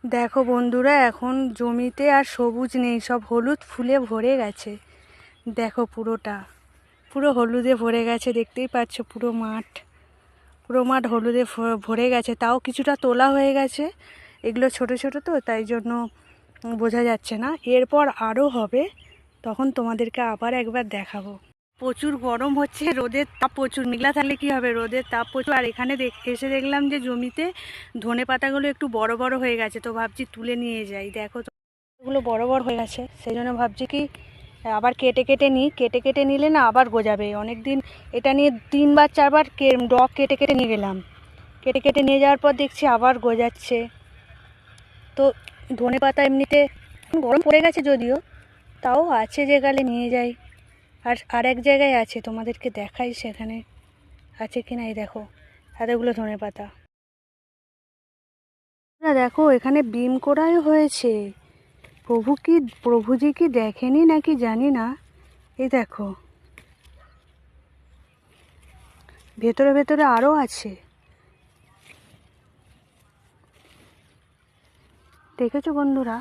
দেখো বন্ধুরা, এখন জমিতে আর সবুজ নেই, সব হলুদ ফুলে ভরে গেছে। দেখো পুরো হলুদে ভরে গেছে, দেখতেই পাচ্ছ পুরো মাঠ হলুদে ভরে গেছে। তাও কিছুটা তোলা হয়ে গেছে, এগুলো ছোট ছোট তো তাই জন্য বোঝা যাচ্ছে না। এরপর আরও হবে, তখন তোমাদেরকে আবার একবার দেখাবো। প্রচুর গরম হচ্ছে, রোদের তাপ প্রচুর। মেঘলা থাকলে কি হবে, রোদের তাপ প্রচুর। আর এখানে এসে দেখলাম যে জমিতে ধনে পাতাগুলো একটু বড় বড় হয়ে গেছে, তো ভাবছি তুলে নিয়ে যাই। দেখো তো এগুলো বড় বড় হয়ে গেছে, সেই জন্য ভাবছি কি আবার কেটে কেটে নিলে না আবার গজাবে। অনেক দিন এটা নিয়ে 3বার 4বার ডগ কেটে নিয়ে গেলাম, কেটে নিয়ে যাওয়ার পর দেখছি আবার গজাচ্ছে। তো ধনে পাতা এমনিতে গরম পড়ে গেছে যদিও, তাও আছে যে গালে নিয়ে যাই। আর এক জায়গায় আছে, তোমাদেরকে দেখাই সেখানে আছে কিনা। এই দেখো এতগুলো ধনে পাতা। দেখো এখানে বিম করাই হয়েছে। প্রভুজি কি দেখেনি নাকি জানি না। এই দেখো ভেতরে ভেতরে আরও আছে, দেখেছো বন্ধুরা?